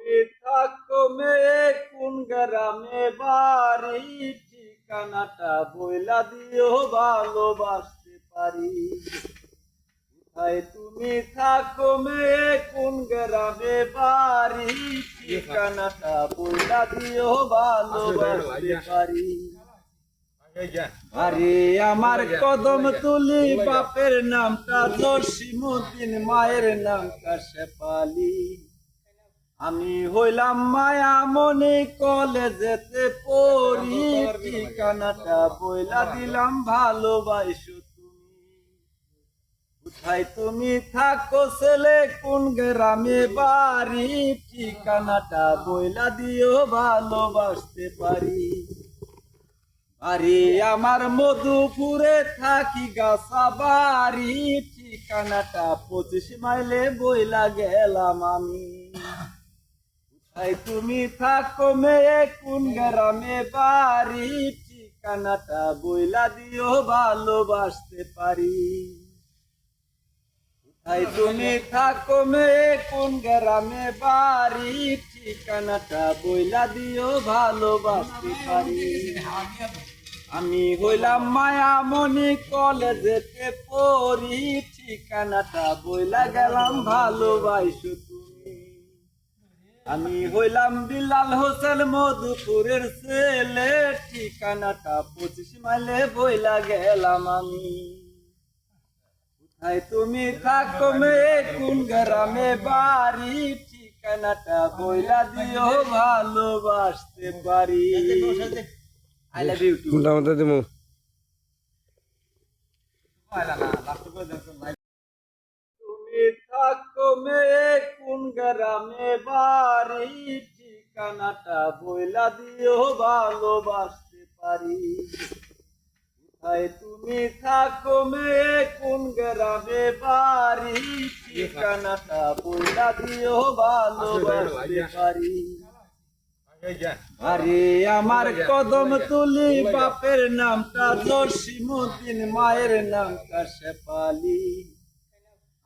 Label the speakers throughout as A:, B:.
A: তুমি থাকো মেয়ে কোন গ্রামে বাড়ি, ঠিকানাটা বইলা দিও ভালোবাসতে পারি। কোথায় তুমি থাকো মেয়ে কোন গ্রামে বাড়ি, ঠিকানাটা বইলা দিও ভালোবাসতে পারি। আরে আমার কদম তুলি বাপের নামটা জসিমউদ্দিন, মায়ের নামটা শেফালি। আমি হইলাম মায়ামণি কলেজেতে পড়ি, ঠিকানাটা বইলা দিলাম ভালোবাসো তুমি। কোথায় তুমি থাকো ছেলে কোন গ্রামে বাড়ি, ঠিকানাটা বইলা দিও ভালোবাসতে পারি। আরে আমার মধুপুরে থাকি গাছা বাড়ি, ঠিকানাটা 25 মাইলে বইলা গেলাম আমি। কোথায় তুমি থাকো মেয়ে কোন গ্রামে বাড়ি, ঠিকানাটা বইলা দিও ভালোবাসতে পারি। কোথায় তুমি থাকো মেয়ে কোন গ্রামে বাড়ি, ঠিকানাটা বইলা দিও ভালোবাসতে পারি। আমি হইলাম মায়ামণি কলেজেতে পড়ি, ঠিকানাটা বইলা গেলাম ভালোবাসো তুমি। আমি হইলাম বিলাল হোসেন মধুপুরের ছেলে, ঠিকানাটা 25 মাইলে বইলা গেলাম আমি। কোথায় তুমি থাকো মেয়ে কোন গ্রামে বাড়ি, ঠিকানাটা বইলা দিও ভালোবাসতে পারি। I love you too. তুমি থাকো মেয়ে কোন গ্রামে বাড়ি, ঠিকানাটা বইলা দিও ভালোবাসতে পারি। কোথায় তুমি থাকো মেয়ে কোন গ্রামে বাড়ি, ঠিকানাটা বইলা দিও ভালোবাসতে পারি। আরে আমার কদম তুলি বাপের নামটা জসিমউদ্দিন, মায়ের নামটা শেফালি।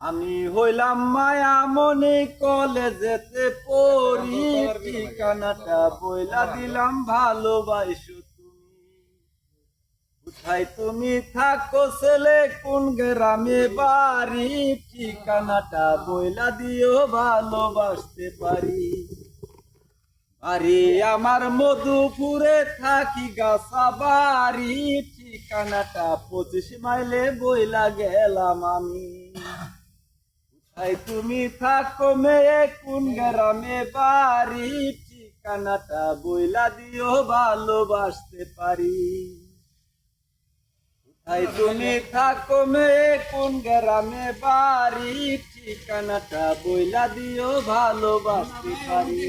A: আমি হইলাম মায়ামণি কলেজেতে পড়ি, ঠিকানাটা বইলা দিলাম ভালোবাসো তুমি। কোথায় তুমি থাকো ছেলে কোন গ্রামে বাড়ি, ঠিকানাটা বইলা দিও ভালোবাসতে পারি। আরে আমার মধুপুরে থাকি গাছা বাড়ি, ঠিকানাটা 25 মাইলে বইলা গেলাম আমি। কোথায় তুমি থাকো মেয়ে কোন গ্রামে বাড়ি, ঠিকানাটা বইলা দিও ভালোবাসতে পারি। কোথায় তুমি থাকো মেয়ে কোন গ্রামে বাড়ি, ঠিকানাটা বইলা দিও ভালোবাসতে পারি।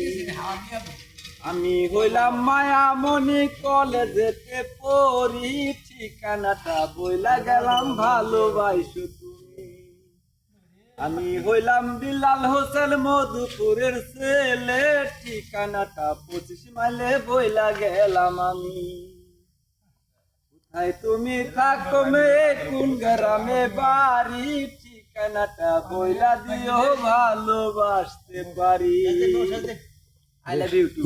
A: আমি হইলাম মায়ামণি কলেজেতে পড়ি, ঠিকানাটা বইলা গেলাম ভালোবাসো তুমি। আমি হইলাম বিলাল হোসেন মধুপুরের ছেলে, ঠিকানাটা 25 মাইলে বইলা গেলাম আমি। কোথায় তুমি থাকো মেয়ে কোন গ্রামে বাড়ি, ঠিকানাটা বইলা দিও ভালোবাসতে পারি। I love you too.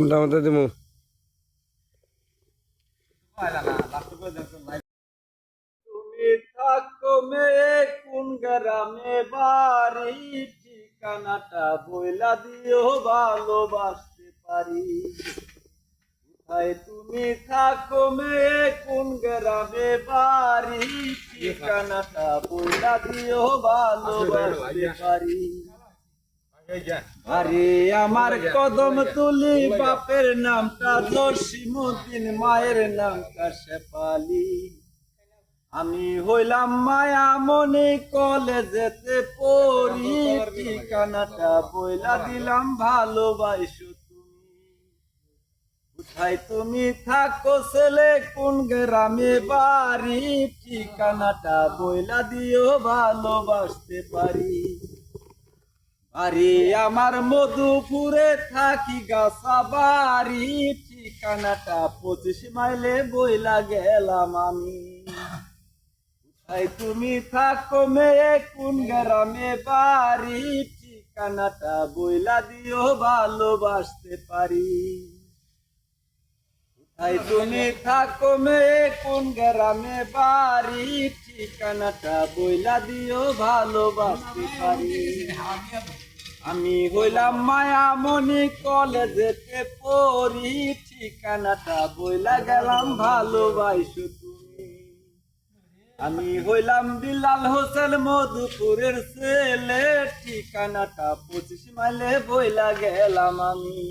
A: তুমি থাকো মেয়ে কোন গ্রামে বাড়ি, ঠিকানাটা বইলা দিও ভালোবাসতে পারি। কোথায় তুমি থাকো মেয়ে কোন গ্রামে বাড়ি, ঠিকানাটা বইলা দিও ভালোবাসতে পারি। আরে আমার কদম তুলি বাপের নামটা জসিমউদ্দিন, মায়ের নামটা শেফালি। আমি হইলাম মায়ামণি কলেজেতে পড়ি, ঠিকানাটা বইলা দিলাম ভালোবাসো তুমি। কোথায় তুমি থাকো ছেলে কোন গ্রামে বাড়ি, ঠিকানাটা বইলা দিও ভালোবাসতে পারি। আরে আমার মধুপুরে থাকি গাছা বাড়ি, ঠিকানাটা 25 মাইলে বইলা গেলাম আমি। কোথায় তুমি থাকো মেয়ে কোন গ্রামে বাড়ি, ঠিকানাটা বইলা দিও ভালোবাসতে পারি। কোথায় তুমি থাকো মেয়ে কোন গ্রামে বাড়ি, ঠিকানাটা বইলা দিও ভালোবাসতে পারি। আমি হইলাম মায়ামণি কলেজেতে পড়ি, ঠিকানাটা বইলা গেলাম ভালোবাসো তুমি। আমি হইলাম বিলাল হোসেন মধুপুরের ছেলে, ঠিকানাটা 25 মাইলে বইলা গেলাম আমি।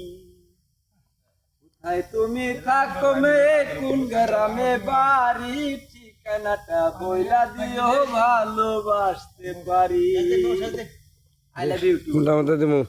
A: কোথায় তুমি থাকো মেয়ে কোন গ্রামে বাড়ি, ঠিকানাটা বইলা দিও ভালোবাসতে পারি। I love you too.
B: মোটামুটি দেবো।